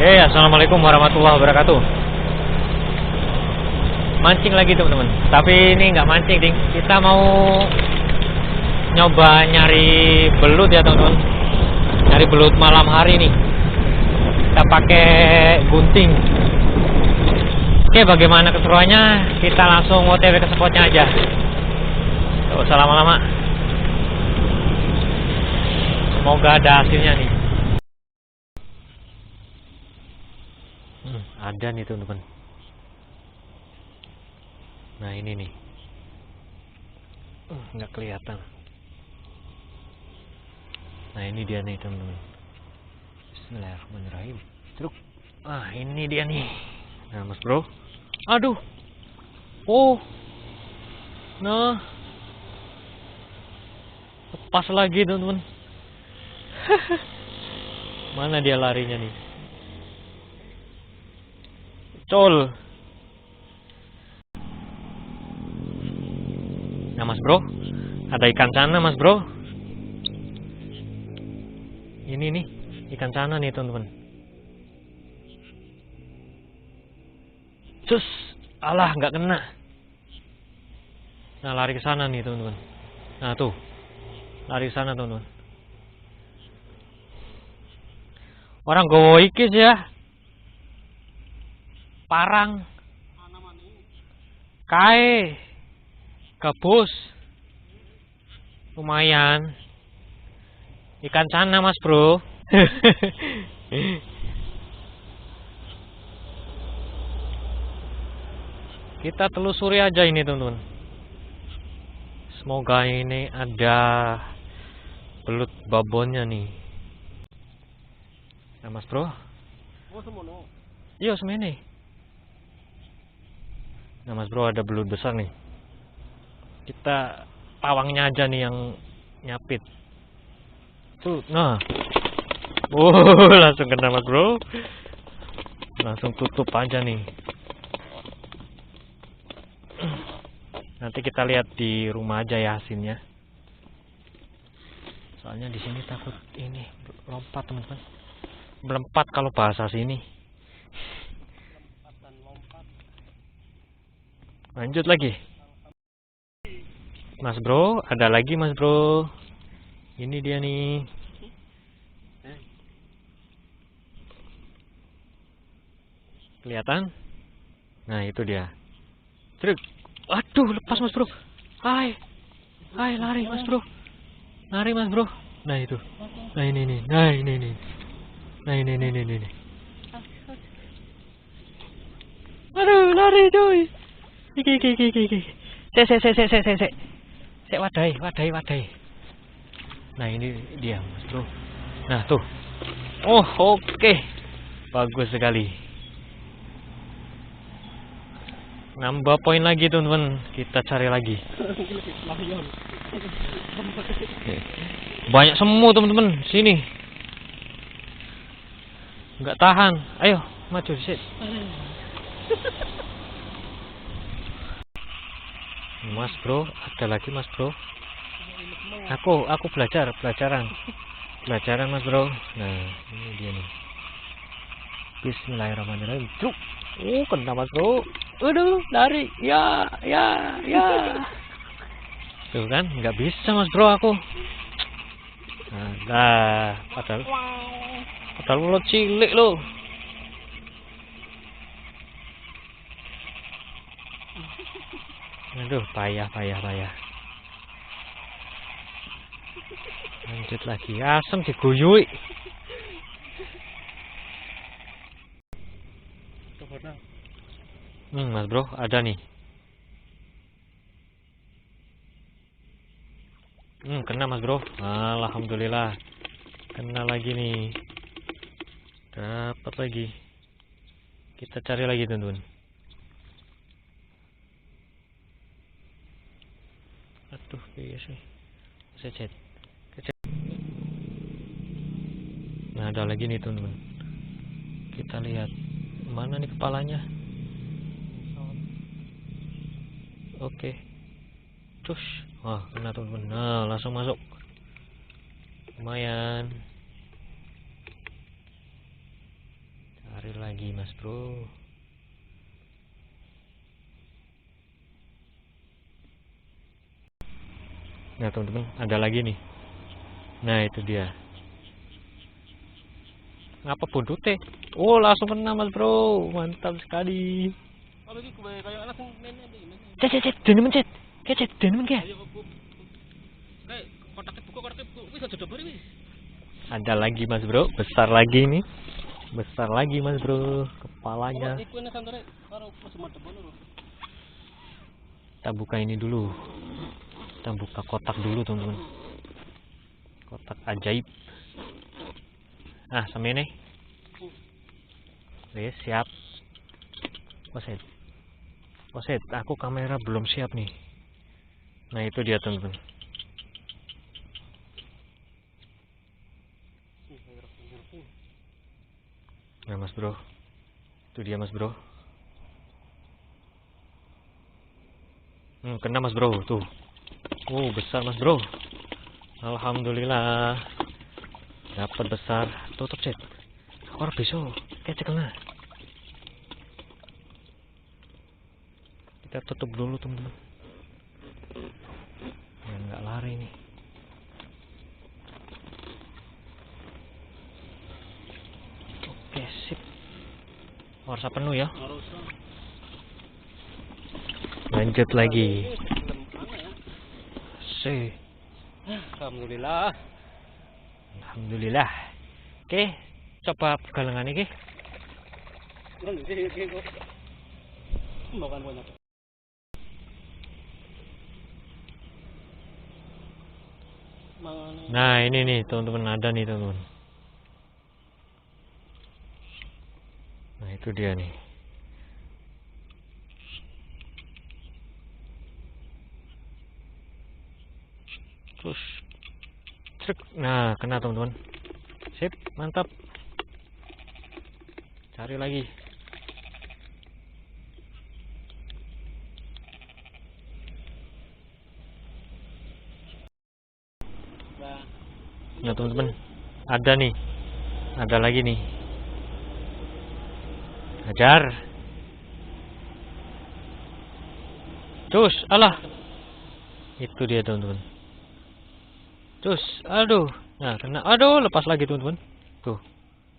Assalamualaikum warahmatullahi wabarakatuh. Mancing lagi teman-teman. Tapi ini nggak mancing, ding. Kita mau nyoba nyari belut ya teman-teman. Nyari belut malam hari nih. Kita pakai gunting. Oke, bagaimana keseruannya? Kita langsung OTW ke spotnya aja. Gak usah lama-lama. Semoga ada hasilnya nih. Ada nih teman-teman. Nah ini nih. Nggak kelihatan. Nah ini dia nih teman-teman. Bismillahirrahmanirrahim. Truk. Ini dia nih. Nah mas bro. Aduh. Oh. Nah. Lepas lagi teman-teman. Mana dia larinya nih? Col. Nah mas bro, ada ikan sana mas bro. Ini nih ikan sana nih teman-teman. Cus, alah nggak kena. Nah lari ke sana nih teman-teman. Nah tuh, lari ke sana teman-teman. Orang gowo ikis ya. Parang, kae, gabus, lumayan. Ikan sana mas bro. Kita telusuri aja ini teman-teman. Semoga ini ada belut babonnya nih. Nah mas bro. Iya semene. Nah mas bro ada belut besar nih. Kita pawangnya aja nih yang nyapit. Tuh, nah. Langsung kena mas bro. Langsung tutup aja nih. Nanti kita lihat di rumah aja ya hasilnya. Soalnya di sini takut ini lompat teman-teman. Melompat kalau bahasa sini. Lanjut lagi. Mas bro, ada lagi mas bro. Ini dia nih. Kelihatan? Nah itu dia. Truk. Aduh lepas mas bro. Hai lari mas bro. Lari mas bro. Nah itu. Nah ini nih. Nah ini nih. Nah ini. Aduh lari cuy. Iki. Sek wadai. Nah ini dia mas bro. Nah tuh. Oh oke. Bagus sekali. Nambah poin lagi teman-teman. Kita cari lagi. Banyak semua teman-teman. Sini. Nggak tahan. Ayo maju sit. Mas bro, ada lagi mas bro. Aku pelajaran mas bro. Nah ini dia nih. Bismillahirrahmanirrahim. Truk. Kena mas bro. Aduh lari. Ya. Tuh kan nggak bisa mas bro aku. Nah padahal lo cilik lo. Aduh payah. Lanjut lagi. Asem diguyui. Mas bro ada nih. Kena mas bro. Alhamdulillah. Kena lagi nih. Dapat lagi. Kita cari lagi teman-teman. Aduh iya sih. Secet. Nah ada lagi nih teman-teman. Kita lihat mana nih kepalanya. Oke. Cus. Kena teman-teman. Nah langsung masuk. Lumayan. Cari lagi mas bro. Nah teman-teman, ada lagi nih. Nah itu dia. Ngapa buntute? Oh langsung kena mas bro, mantap sekali. Cet, denemen cet, kecet denemen ke? Ada lagi mas bro, besar lagi nih, besar lagi mas bro, kepalanya. Kita buka ini dulu, kita buka kotak dulu teman-teman, kotak ajaib. Nah sama ini, oke siap. Poset, aku kamera belum siap nih. Nah itu dia teman-teman. Nah mas bro, itu dia mas bro. Kena mas bro tuh. Besar mas bro. Alhamdulillah dapat besar. Tutup cet. Aku harus bisa kecek kena. Kita tutup dulu teman-teman. Ya nggak lari nih. Oke sip. Harus penuh ya. Lanjut lagi. Alhamdulillah. Alhamdulillah. Oke, coba galengan ini. Nah ini nih teman-teman, ada nih teman-teman. Nah itu dia nih. Terus truk. Nah kena teman-teman. Sip, mantap. Cari lagi. Nah teman-teman, ada nih, ada lagi nih. Hajar. Terus, alah. Itu dia teman-teman. Terus, aduh. Nah, kena. Aduh, lepas lagi teman-teman. Tuh.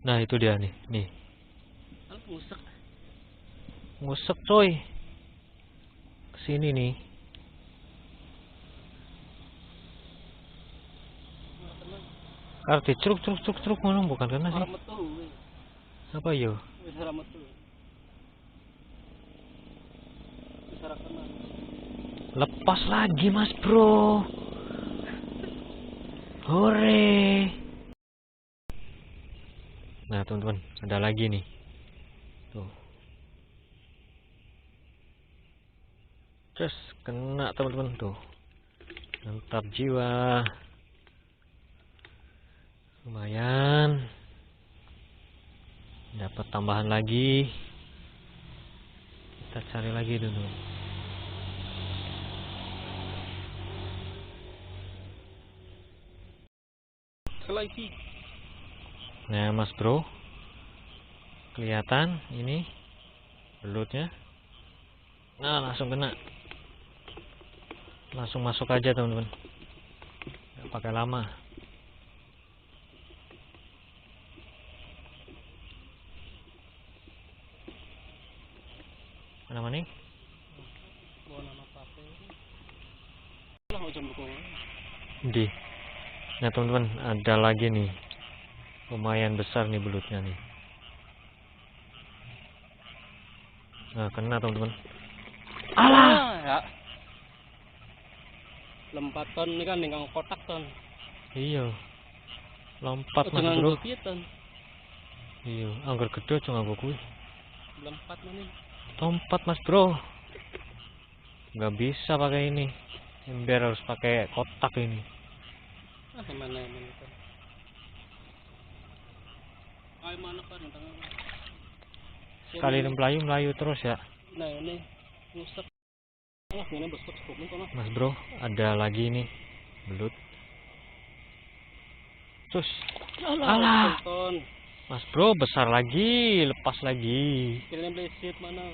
Nah, itu dia nih. Nih. Ngusek coy. Kesini nih. Arti truk mana bukan kena sih. Apa yo? Lepas lagi mas bro. Hore. Nah teman-teman, ada lagi nih. Tuh. Terus kena teman-teman tuh. Mantap jiwa. Lumayan. Dapat tambahan lagi. Kita cari lagi dulu. Lagi. Nah mas bro, kelihatan ini belutnya. Nah langsung kena, langsung masuk aja teman-teman, nggak pakai lama. Mana nih? Di. Nah teman-teman, ada lagi nih, lumayan besar nih belutnya nih. Nah kena teman-teman. Alah ya. Lompat ton ini kan dengan kotak ton. Iya. Lompat mas bro. Ton. Iya, anggar gede aja nganggo kuwi. Lompat mana? Lompat mas bro. Nggak bisa pakai ini. Ember harus pakai kotak ini. Mana itu? Mana kan Sekali melayu terus ya. Nah ini ngusap. Mas bro, ada lagi nih belut. Terus, alah. Mas bro, besar lagi, lepas lagi. Kira beli seat mana?